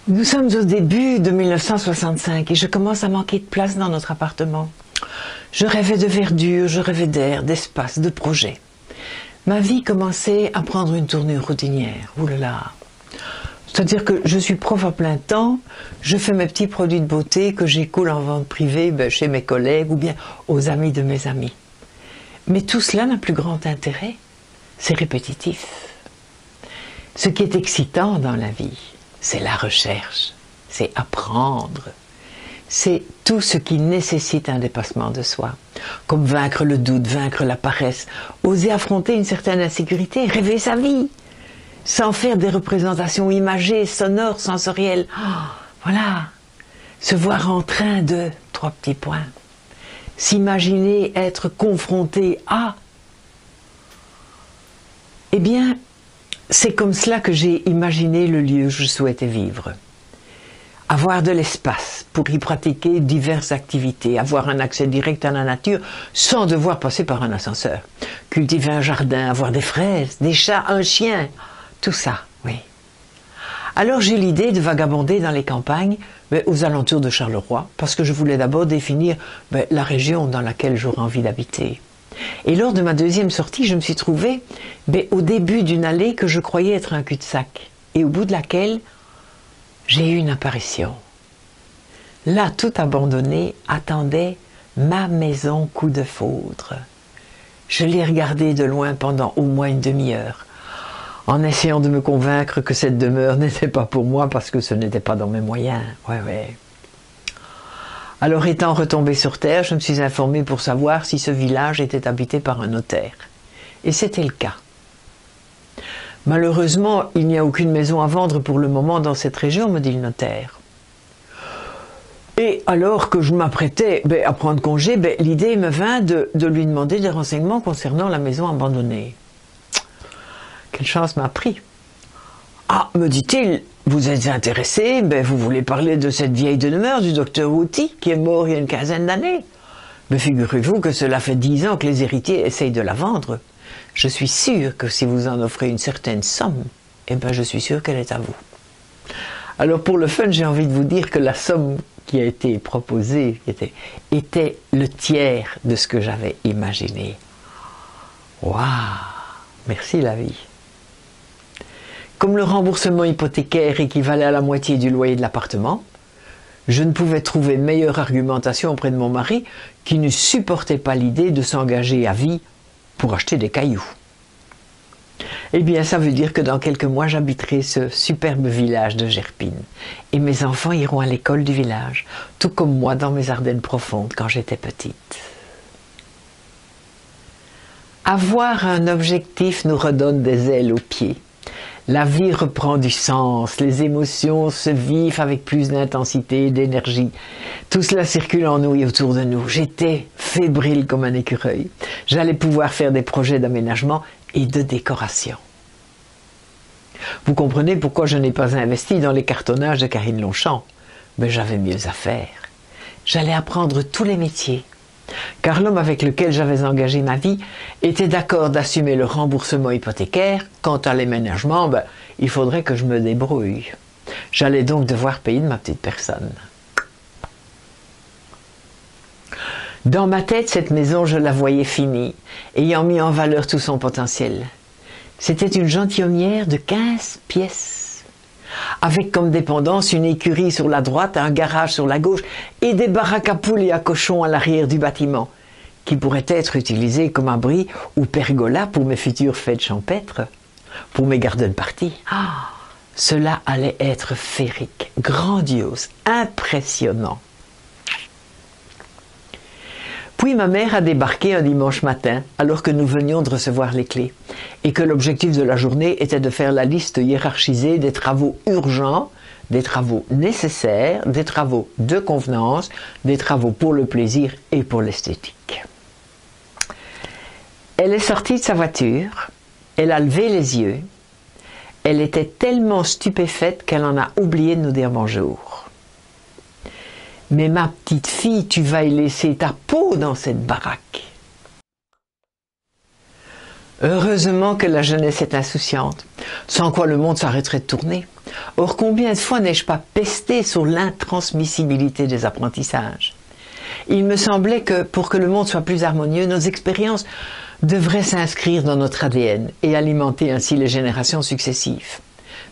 Nous sommes au début de 1965 et je commence à manquer de place dans notre appartement. Je rêvais de verdure, je rêvais d'air, d'espace, de projet. Ma vie commençait à prendre une tournure routinière. Ouh là là. C'est-à-dire que je suis prof à plein temps, je fais mes petits produits de beauté que j'écoule en vente privée chez mes collègues ou bien aux amis de mes amis. Mais tout cela n'a plus grand intérêt. C'est répétitif. Ce qui est excitant dans la vie, c'est la recherche, c'est apprendre. C'est tout ce qui nécessite un dépassement de soi, comme vaincre le doute, vaincre la paresse, oser affronter une certaine insécurité, rêver sa vie, sans faire des représentations imagées, sonores, sensorielles. Oh, voilà, se voir en train de, 3 petits points, s'imaginer être confronté à. Eh bien, c'est comme cela que j'ai imaginé le lieu où je souhaitais vivre. Avoir de l'espace pour y pratiquer diverses activités, avoir un accès direct à la nature sans devoir passer par un ascenseur. Cultiver un jardin, avoir des fraises, des chats, un chien, tout ça, oui. Alors j'ai l'idée de vagabonder dans les campagnes, aux alentours de Charleroi, parce que je voulais d'abord définir la région dans laquelle j'aurais envie d'habiter. Et lors de ma deuxième sortie, je me suis trouvée au début d'une allée que je croyais être un cul-de-sac, et au bout de laquelle j'ai eu une apparition. Là, tout abandonné, attendait ma maison coup de foudre. Je l'ai regardée de loin pendant au moins une demi-heure, en essayant de me convaincre que cette demeure n'était pas pour moi parce que ce n'était pas dans mes moyens. Ouais. Alors, étant retombé sur terre, je me suis informé pour savoir si ce village était habité par un notaire. Et c'était le cas. Malheureusement, il n'y a aucune maison à vendre pour le moment dans cette région, me dit le notaire. Et alors que je m'apprêtais à prendre congé, l'idée me vint de lui demander des renseignements concernant la maison abandonnée. Quelle chance m'a pris. Ah, me dit-il, vous êtes intéressé, vous voulez parler de cette vieille demeure du docteur Wouty, qui est mort il y a une quinzaine d'années. Mais figurez-vous que cela fait 10 ans que les héritiers essayent de la vendre. Je suis sûr que si vous en offrez une certaine somme, je suis sûr qu'elle est à vous. Alors pour le fun, j'ai envie de vous dire que la somme qui a été proposée était le tiers de ce que j'avais imaginé. Waouh! Merci la vie. Comme le remboursement hypothécaire équivalait à la moitié du loyer de l'appartement, je ne pouvais trouver meilleure argumentation auprès de mon mari qui ne supportait pas l'idée de s'engager à vie pour acheter des cailloux. Eh bien, ça veut dire que dans quelques mois, j'habiterai ce superbe village de Gerpine. Et mes enfants iront à l'école du village, tout comme moi dans mes Ardennes profondes quand j'étais petite. Avoir un objectif nous redonne des ailes aux pieds. La vie reprend du sens, les émotions se vivent avec plus d'intensité et d'énergie. Tout cela circule en nous et autour de nous. J'étais fébrile comme un écureuil. J'allais pouvoir faire des projets d'aménagement et de décoration. Vous comprenez pourquoi je n'ai pas investi dans les cartonnages de Karine Longchamp. Mais j'avais mieux à faire. J'allais apprendre tous les métiers. Car l'homme avec lequel j'avais engagé ma vie était d'accord d'assumer le remboursement hypothécaire. Quant à l'aménagement, il faudrait que je me débrouille. J'allais donc devoir payer de ma petite personne. Dans ma tête, cette maison, je la voyais finie, ayant mis en valeur tout son potentiel. C'était une gentilhommière de 15 pièces, avec comme dépendance une écurie sur la droite, un garage sur la gauche et des baraques à poules et à cochons à l'arrière du bâtiment, qui pourraient être utilisés comme abri ou pergola pour mes futures fêtes champêtres, pour mes garden parties. Ah, cela allait être féerique, grandiose, impressionnant. Puis ma mère a débarqué un dimanche matin, alors que nous venions de recevoir les clés, et que l'objectif de la journée était de faire la liste hiérarchisée des travaux urgents, des travaux nécessaires, des travaux de convenance, des travaux pour le plaisir et pour l'esthétique. Elle est sortie de sa voiture, elle a levé les yeux, elle était tellement stupéfaite qu'elle en a oublié de nous dire bonjour. Mais ma petite fille, tu vas y laisser ta peau dans cette baraque. Heureusement que la jeunesse est insouciante, sans quoi le monde s'arrêterait de tourner. Or, combien de fois n'ai-je pas pesté sur l'intransmissibilité des apprentissages? Il me semblait que, pour que le monde soit plus harmonieux, nos expériences devraient s'inscrire dans notre ADN et alimenter ainsi les générations successives.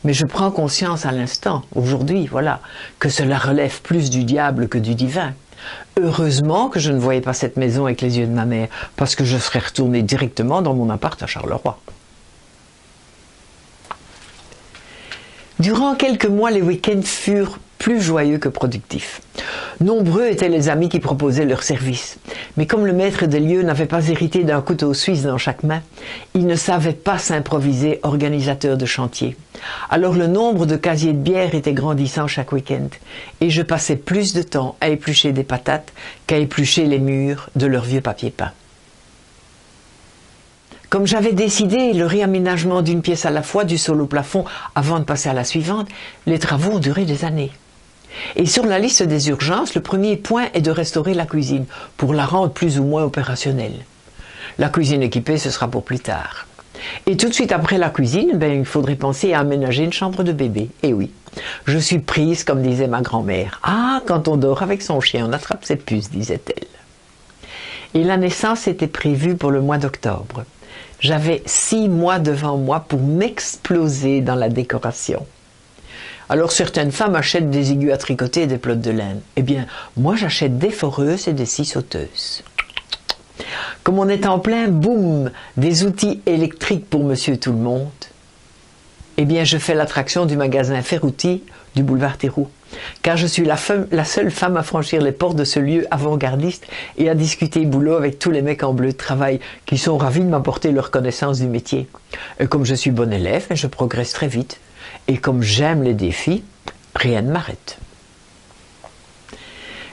Mais je prends conscience à l'instant, aujourd'hui, voilà, que cela relève plus du diable que du divin. Heureusement que je ne voyais pas cette maison avec les yeux de ma mère, parce que je serais retourné directement dans mon appart à Charleroi. Durant quelques mois, les week-ends furent plus joyeux que productifs. Nombreux étaient les amis qui proposaient leurs services. Mais comme le maître des lieux n'avait pas hérité d'un couteau suisse dans chaque main, il ne savait pas s'improviser organisateur de chantier. Alors le nombre de casiers de bière était grandissant chaque week-end, et je passais plus de temps à éplucher des patates qu'à éplucher les murs de leur vieux papier peint. Comme j'avais décidé le réaménagement d'une pièce à la fois, du sol au plafond, avant de passer à la suivante, les travaux ont duré des années. Et sur la liste des urgences, le premier point est de restaurer la cuisine, pour la rendre plus ou moins opérationnelle. La cuisine équipée, ce sera pour plus tard. Et tout de suite après la cuisine, il faudrait penser à aménager une chambre de bébé. Et oui, je suis prise, comme disait ma grand-mère. Ah, quand on dort avec son chien, on attrape ses puces, disait-elle. Et la naissance était prévue pour le mois d'octobre. J'avais 6 mois devant moi pour m'exploser dans la décoration. Alors certaines femmes achètent des aiguilles à tricoter et des pelotes de laine. Eh bien, moi j'achète des foreuses et des scies sauteuses. Comme on est en plein boom des outils électriques pour monsieur tout le monde, eh bien je fais l'attraction du magasin Ferrouti du boulevard Théroux, car je suis la seule femme à franchir les portes de ce lieu avant-gardiste et à discuter boulot avec tous les mecs en bleu de travail qui sont ravis de m'apporter leur connaissance du métier. Et comme je suis bon élève, je progresse très vite. Et comme j'aime les défis, rien ne m'arrête.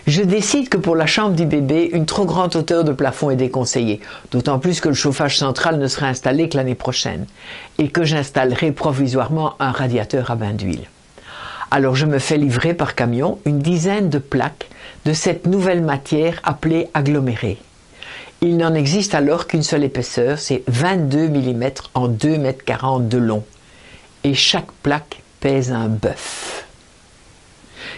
Je décide que pour la chambre du bébé, une trop grande hauteur de plafond est déconseillée, d'autant plus que le chauffage central ne sera installé que l'année prochaine, et que j'installerai provisoirement un radiateur à bain d'huile. Alors je me fais livrer par camion une dizaine de plaques de cette nouvelle matière appelée aggloméré. Il n'en existe alors qu'une seule épaisseur, c'est 22 mm en 2,40 m de long. Et chaque plaque pèse un bœuf.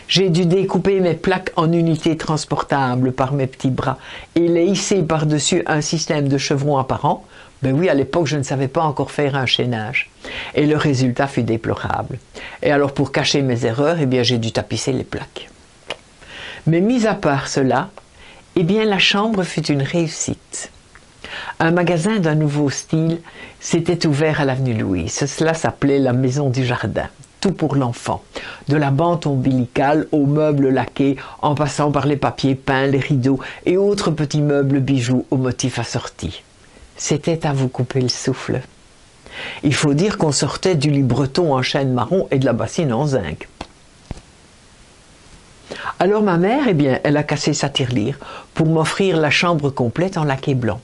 J'ai dû découper mes plaques en unités transportables par mes petits bras et les hisser par-dessus un système de chevrons apparent. Ben oui, à l'époque, je ne savais pas encore faire un chaînage. Et le résultat fut déplorable. Et alors, pour cacher mes erreurs, eh bien, j'ai dû tapisser les plaques. Mais mis à part cela, eh bien, la chambre fut une réussite. Un magasin d'un nouveau style s'était ouvert à l'avenue Louise. Cela s'appelait la Maison du Jardin. Tout pour l'enfant. De la bande ombilicale aux meubles laqués, en passant par les papiers peints, les rideaux et autres petits meubles bijoux aux motifs assortis. C'était à vous couper le souffle. Il faut dire qu'on sortait du lit breton en chêne marron et de la bassine en zinc. Alors ma mère, eh bien, elle a cassé sa tirelire pour m'offrir la chambre complète en laqué blanc.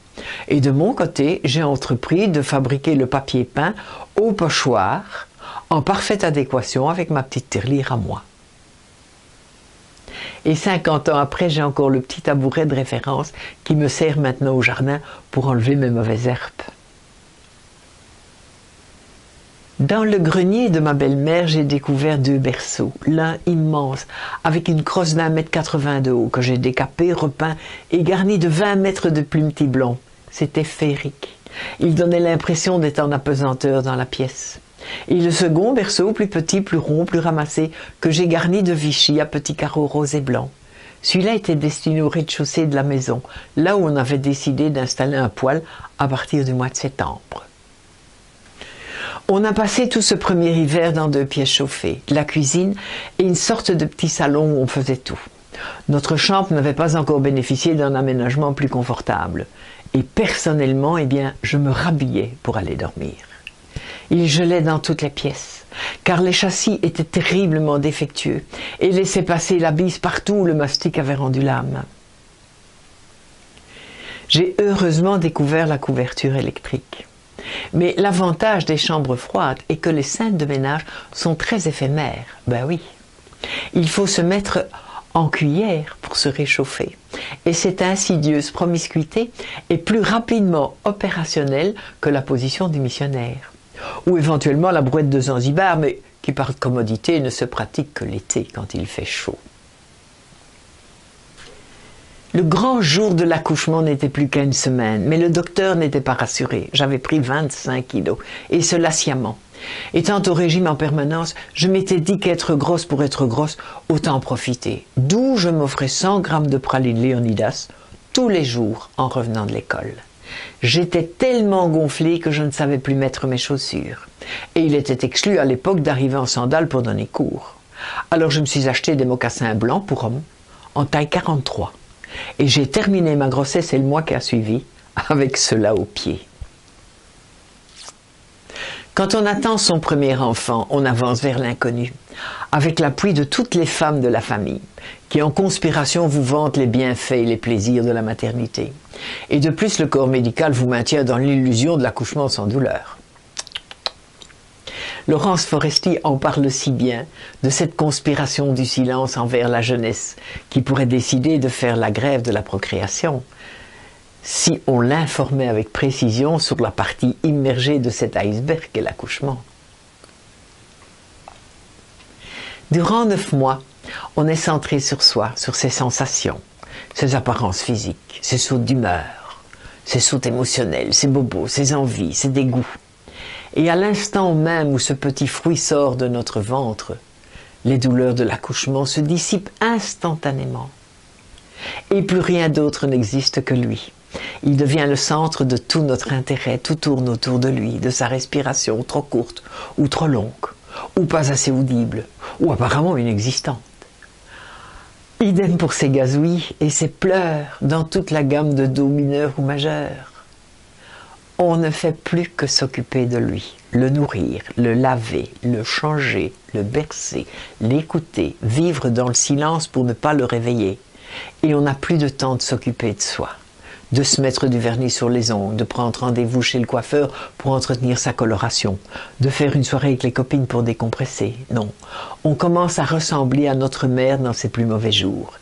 Et de mon côté, j'ai entrepris de fabriquer le papier peint au pochoir en parfaite adéquation avec ma petite tirelire à moi. Et 50 ans après, j'ai encore le petit tabouret de référence qui me sert maintenant au jardin pour enlever mes mauvaises herbes. Dans le grenier de ma belle-mère, j'ai découvert 2 berceaux, l'un immense, avec une crosse d'1,80 m de haut, que j'ai décapé, repeint et garni de 20 mètres de plumetis blanc. C'était féerique. Il donnait l'impression d'être en apesanteur dans la pièce. Et le second berceau, plus petit, plus rond, plus ramassé, que j'ai garni de Vichy à petits carreaux roses et blancs. Celui-là était destiné au rez-de-chaussée de la maison, là où on avait décidé d'installer un poêle à partir du mois de septembre. On a passé tout ce premier hiver dans 2 pièces chauffées, la cuisine et une sorte de petit salon où on faisait tout. Notre chambre n'avait pas encore bénéficié d'un aménagement plus confortable. Et personnellement, eh bien, je me rhabillais pour aller dormir. Il gelait dans toutes les pièces, car les châssis étaient terriblement défectueux et laissaient passer la bise partout où le mastic avait rendu l'âme. J'ai heureusement découvert la couverture électrique. Mais l'avantage des chambres froides est que les scènes de ménage sont très éphémères. Ben oui, il faut se mettre en cuillère pour se réchauffer. Et cette insidieuse promiscuité est plus rapidement opérationnelle que la position du missionnaire. Ou éventuellement la brouette de Zanzibar, mais qui par commodité ne se pratique que l'été quand il fait chaud. Le grand jour de l'accouchement n'était plus qu'à une semaine, mais le docteur n'était pas rassuré. J'avais pris 25 kilos, et cela sciemment. Étant au régime en permanence, je m'étais dit qu'être grosse pour être grosse, autant en profiter. D'où je m'offrais 100 grammes de praline Léonidas tous les jours en revenant de l'école. J'étais tellement gonflée que je ne savais plus mettre mes chaussures. Et il était exclu à l'époque d'arriver en sandales pour donner cours. Alors je me suis acheté des mocassins blancs pour homme, en taille 43. Et j'ai terminé ma grossesse et le mois qui a suivi avec cela aux pieds. Quand on attend son premier enfant, on avance vers l'inconnu, avec l'appui de toutes les femmes de la famille, qui en conspiration vous vantent les bienfaits et les plaisirs de la maternité. Et de plus, le corps médical vous maintient dans l'illusion de l'accouchement sans douleur. Laurence Foresti en parle si bien de cette conspiration du silence envers la jeunesse, qui pourrait décider de faire la grève de la procréation, si on l'informait avec précision sur la partie immergée de cet iceberg qu'est l'accouchement. Durant 9 mois, on est centré sur soi, sur ses sensations, ses apparences physiques, ses sautes d'humeur, ses sautes émotionnelles, ses bobos, ses envies, ses dégoûts. Et à l'instant même où ce petit fruit sort de notre ventre, les douleurs de l'accouchement se dissipent instantanément. Et plus rien d'autre n'existe que lui. Il devient le centre de tout notre intérêt, tout tourne autour de lui, de sa respiration trop courte ou trop longue, ou pas assez audible, ou apparemment inexistante. Idem pour ses gazouilles et ses pleurs dans toute la gamme de do mineur ou majeur. On ne fait plus que s'occuper de lui, le nourrir, le laver, le changer, le bercer, l'écouter, vivre dans le silence pour ne pas le réveiller. Et on n'a plus de temps de s'occuper de soi, de se mettre du vernis sur les ongles, de prendre rendez-vous chez le coiffeur pour entretenir sa coloration, de faire une soirée avec les copines pour décompresser. Non, on commence à ressembler à notre mère dans ses plus mauvais jours.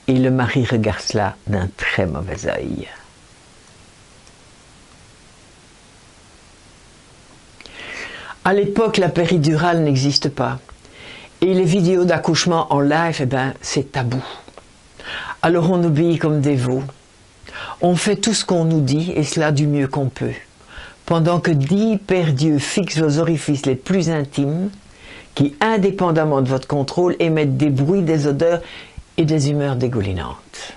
Et le mari regarde cela d'un très mauvais œil. À l'époque, la péridurale n'existe pas. Et les vidéos d'accouchement en live, c'est tabou. Alors on obéit comme des veaux. On fait tout ce qu'on nous dit, et cela du mieux qu'on peut. Pendant que 10 pères Dieu fixent vos orifices les plus intimes, qui, indépendamment de votre contrôle, émettent des bruits, des odeurs et des humeurs dégoulinantes.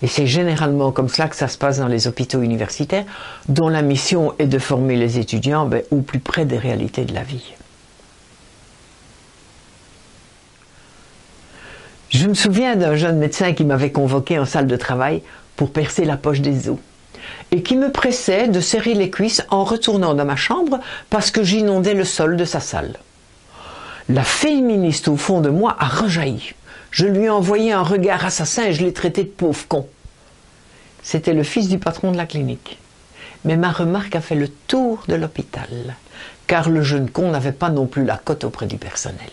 Et c'est généralement comme cela que ça se passe dans les hôpitaux universitaires, dont la mission est de former les étudiants au plus près des réalités de la vie. Je me souviens d'un jeune médecin qui m'avait convoqué en salle de travail pour percer la poche des os et qui me pressait de serrer les cuisses en retournant dans ma chambre parce que j'inondais le sol de sa salle. La féministe au fond de moi a rejailli. Je lui ai envoyé un regard assassin et je l'ai traité de pauvre con. C'était le fils du patron de la clinique. Mais ma remarque a fait le tour de l'hôpital, car le jeune con n'avait pas non plus la cote auprès du personnel.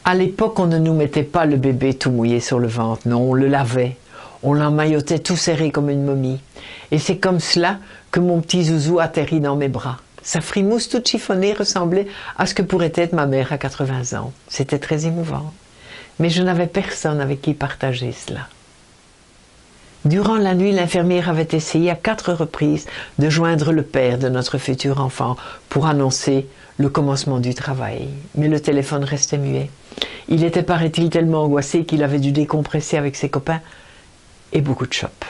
À l'époque, on ne nous mettait pas le bébé tout mouillé sur le ventre, non, on le lavait. On l'emmaillotait tout serré comme une momie. Et c'est comme cela que mon petit zouzou atterrit dans mes bras. Sa frimousse toute chiffonnée ressemblait à ce que pourrait être ma mère à 80 ans. C'était très émouvant. Mais je n'avais personne avec qui partager cela. Durant la nuit, l'infirmière avait essayé à 4 reprises de joindre le père de notre futur enfant pour annoncer le commencement du travail. Mais le téléphone restait muet. Il était, paraît-il, tellement angoissé qu'il avait dû décompresser avec ses copains et beaucoup de chopes.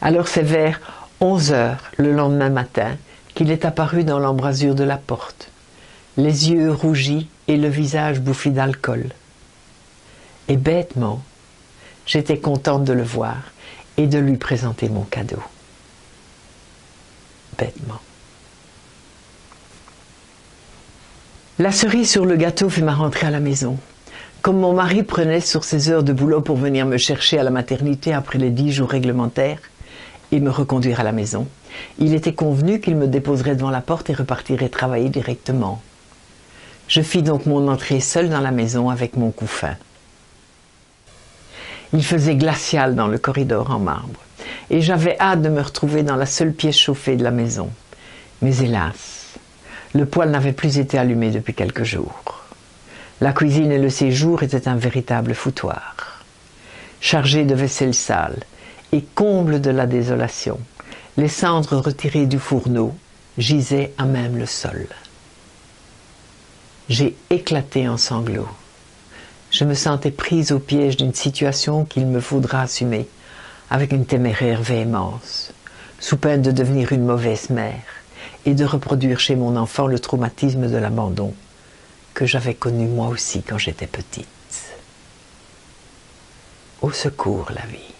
Alors c'est vers 11 heures le lendemain matin qu'il est apparu dans l'embrasure de la porte, les yeux rougis et le visage bouffi d'alcool. Et bêtement, j'étais contente de le voir et de lui présenter mon cadeau. Bêtement. La cerise sur le gâteau fut ma rentrée à la maison. Comme mon mari prenait sur ses heures de boulot pour venir me chercher à la maternité après les 10 jours réglementaires et me reconduire à la maison, il était convenu qu'il me déposerait devant la porte et repartirait travailler directement. Je fis donc mon entrée seule dans la maison avec mon couffin. Il faisait glacial dans le corridor en marbre. et j'avais hâte de me retrouver dans la seule pièce chauffée de la maison. Mais hélas, le poêle n'avait plus été allumé depuis quelques jours. La cuisine et le séjour étaient un véritable foutoir. Chargé de vaisselle sale et comble de la désolation, les cendres retirées du fourneau gisaient à même le sol. J'ai éclaté en sanglots. Je me sentais prise au piège d'une situation qu'il me faudra assumer avec une téméraire véhémence, sous peine de devenir une mauvaise mère et de reproduire chez mon enfant le traumatisme de l'abandon que j'avais connu moi aussi quand j'étais petite. Au secours, la vie.